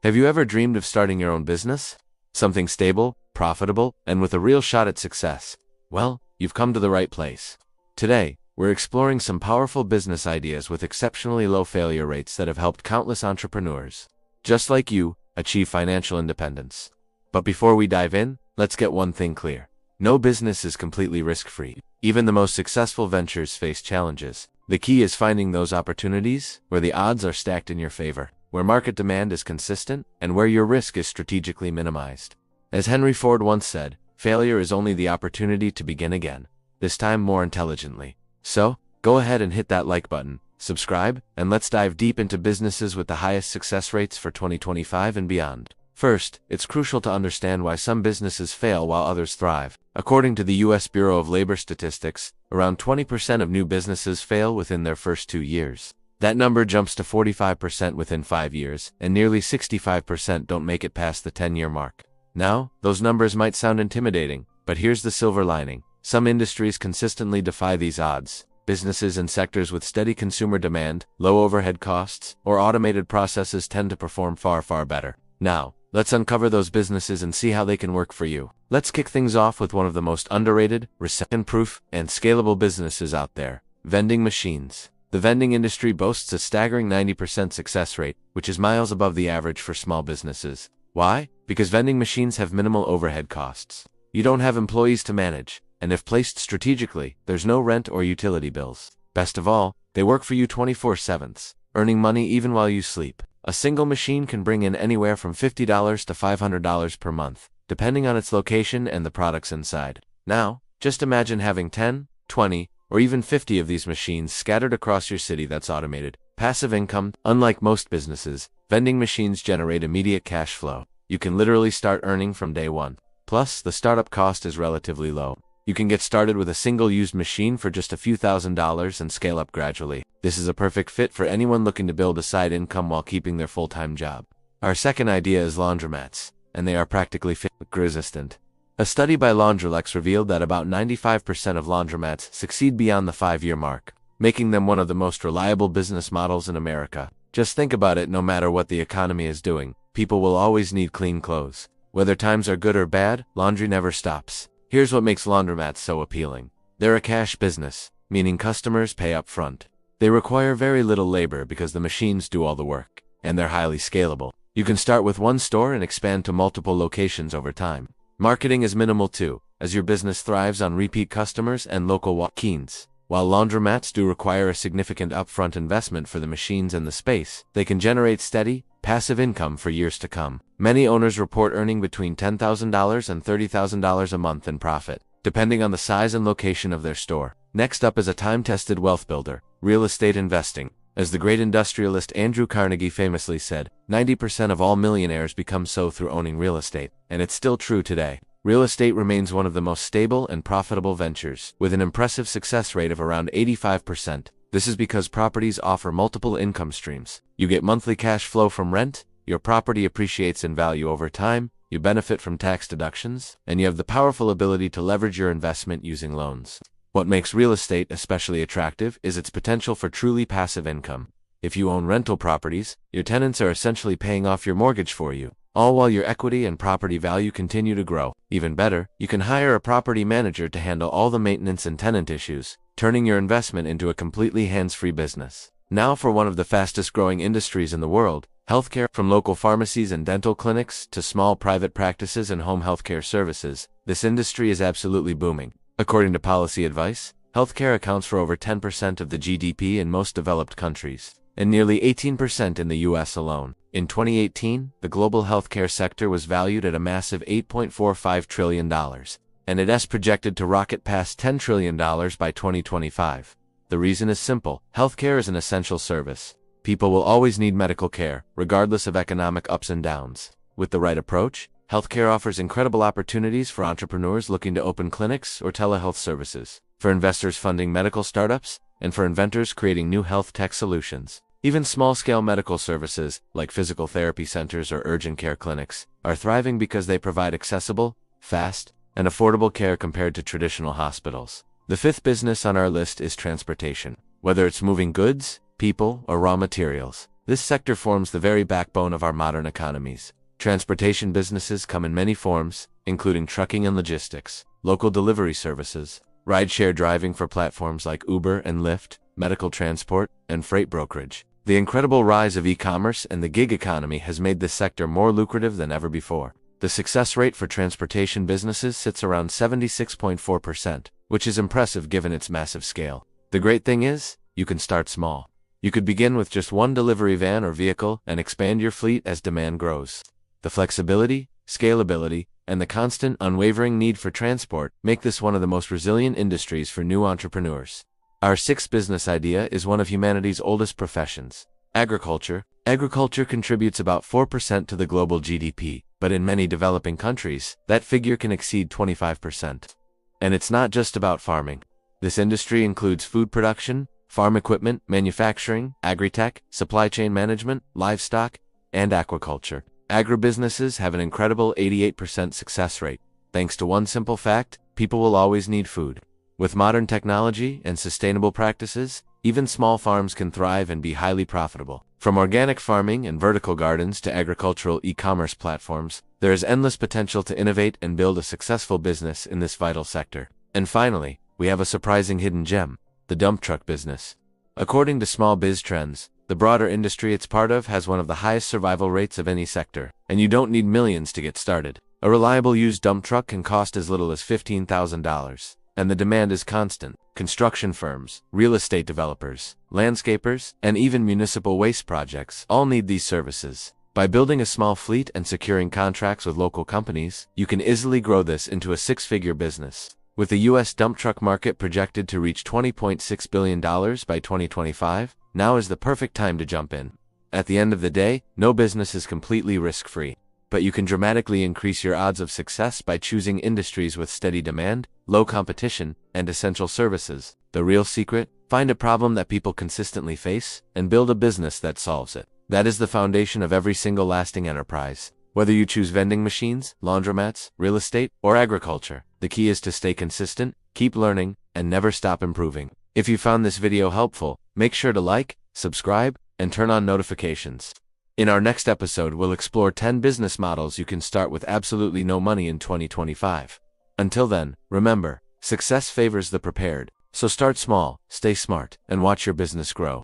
Have you ever dreamed of starting your own business? Something stable, profitable, and with a real shot at success? Well, you've come to the right place. Today, we're exploring some powerful business ideas with exceptionally low failure rates that have helped countless entrepreneurs, just like you, achieve financial independence. But before we dive in, let's get one thing clear. No business is completely risk-free. Even the most successful ventures face challenges. The key is finding those opportunities where the odds are stacked in your favor, where market demand is consistent, and where your risk is strategically minimized. As Henry Ford once said, failure is only the opportunity to begin again, this time more intelligently. So, go ahead and hit that like button, subscribe, and let's dive deep into businesses with the highest success rates for 2025 and beyond. First, it's crucial to understand why some businesses fail while others thrive. According to the U.S. Bureau of Labor Statistics, around 20% of new businesses fail within their first 2 years. That number jumps to 45% within 5 years, and nearly 65% don't make it past the 10-year mark. Now, those numbers might sound intimidating, but here's the silver lining. Some industries consistently defy these odds. Businesses in sectors with steady consumer demand, low overhead costs, or automated processes tend to perform far better. Now, let's uncover those businesses and see how they can work for you. Let's kick things off with one of the most underrated, recession-proof, and scalable businesses out there: vending machines. The vending industry boasts a staggering 90% success rate, which is miles above the average for small businesses. Why? Because vending machines have minimal overhead costs. You don't have employees to manage, and if placed strategically, there's no rent or utility bills. Best of all, they work for you 24/7, earning money even while you sleep. A single machine can bring in anywhere from $50 to $500 per month, depending on its location and the products inside. Now, just imagine having 10, 20, or even 50 of these machines scattered across your city. That's automated. Passive income. Unlike most businesses, vending machines generate immediate cash flow. You can literally start earning from day one. Plus, the startup cost is relatively low. You can get started with a single used machine for just a few $1,000s and scale up gradually. This is a perfect fit for anyone looking to build a side income while keeping their full-time job. Our second idea is laundromats, and they are practically failure-resistant. A study by Laundromats revealed that about 95% of laundromats succeed beyond the 5-year mark, making them one of the most reliable business models in America. Just think about it: no matter what the economy is doing, people will always need clean clothes. Whether times are good or bad, laundry never stops. Here's what makes laundromats so appealing. They're a cash business, meaning customers pay up front. They require very little labor because the machines do all the work, and they're highly scalable. You can start with one store and expand to multiple locations over time. Marketing is minimal too, as your business thrives on repeat customers and local walk-ins. While laundromats do require a significant upfront investment for the machines and the space, they can generate steady, passive income for years to come. Many owners report earning between $10,000 and $30,000 a month in profit, depending on the size and location of their store. Next up is a time-tested wealth builder: real estate investing. As the great industrialist Andrew Carnegie famously said, 90% of all millionaires become so through owning real estate. And it's still true today. Real estate remains one of the most stable and profitable ventures, with an impressive success rate of around 85%. This is because properties offer multiple income streams. You get monthly cash flow from rent, your property appreciates in value over time, you benefit from tax deductions, and you have the powerful ability to leverage your investment using loans. What makes real estate especially attractive is its potential for truly passive income. If you own rental properties, your tenants are essentially paying off your mortgage for you, all while your equity and property value continue to grow. Even better, you can hire a property manager to handle all the maintenance and tenant issues, turning your investment into a completely hands-free business. Now for one of the fastest-growing industries in the world: healthcare. From local pharmacies and dental clinics to small private practices and home healthcare services, this industry is absolutely booming. According to policy advice, healthcare accounts for over 10% of the GDP in most developed countries, and nearly 18% in the US alone. In 2018, the global healthcare sector was valued at a massive $8.45 trillion, and it is projected to rocket past $10 trillion by 2025. The reason is simple: healthcare is an essential service. People will always need medical care, regardless of economic ups and downs. With the right approach, healthcare offers incredible opportunities for entrepreneurs looking to open clinics or telehealth services, for investors funding medical startups, and for inventors creating new health tech solutions. Even small-scale medical services, like physical therapy centers or urgent care clinics, are thriving because they provide accessible, fast, and affordable care compared to traditional hospitals. The fifth business on our list is transportation. Whether it's moving goods, people, or raw materials, This sector forms the very backbone of our modern economies. Transportation businesses come in many forms, including trucking and logistics, local delivery services, rideshare driving for platforms like Uber and Lyft, medical transport, and freight brokerage. The incredible rise of e-commerce and the gig economy has made this sector more lucrative than ever before. The success rate for transportation businesses sits around 76.4%, which is impressive given its massive scale. The great thing is, you can start small. You could begin with just one delivery van or vehicle and expand your fleet as demand grows. The flexibility, scalability, and the constant, unwavering need for transport make this one of the most resilient industries for new entrepreneurs. Our sixth business idea is one of humanity's oldest professions: agriculture. Agriculture contributes about 4% to the global GDP, but in many developing countries, that figure can exceed 25%. And it's not just about farming. This industry includes food production, farm equipment, manufacturing, agri-tech, supply chain management, livestock, and aquaculture. Agribusinesses have an incredible 88% success rate. Thanks to one simple fact: people will always need food. With modern technology and sustainable practices, even small farms can thrive and be highly profitable. From organic farming and vertical gardens to agricultural e-commerce platforms, there is endless potential to innovate and build a successful business in this vital sector. And finally, we have a surprising hidden gem: the dump truck business. According to Small Biz Trends, the broader industry it's part of has one of the highest survival rates of any sector, and you don't need millions to get started. A reliable used dump truck can cost as little as $15,000, and the demand is constant. Construction firms, real estate developers, landscapers, and even municipal waste projects all need these services. By building a small fleet and securing contracts with local companies, you can easily grow this into a six-figure business. With the U.S. dump truck market projected to reach $20.6 billion by 2025, now is the perfect time to jump in. At the end of the day, no business is completely risk-free, but you can dramatically increase your odds of success by choosing industries with steady demand, low competition, and essential services. The real secret: find a problem that people consistently face, and build a business that solves it. That is the foundation of every single lasting enterprise. Whether you choose vending machines, laundromats, real estate, or agriculture, the key is to stay consistent, keep learning, and never stop improving. If you found this video helpful, make sure to like, subscribe, and turn on notifications. In our next episode, we'll explore 10 business models you can start with absolutely no money in 2025. Until then, remember, success favors the prepared. So start small, stay smart, and watch your business grow.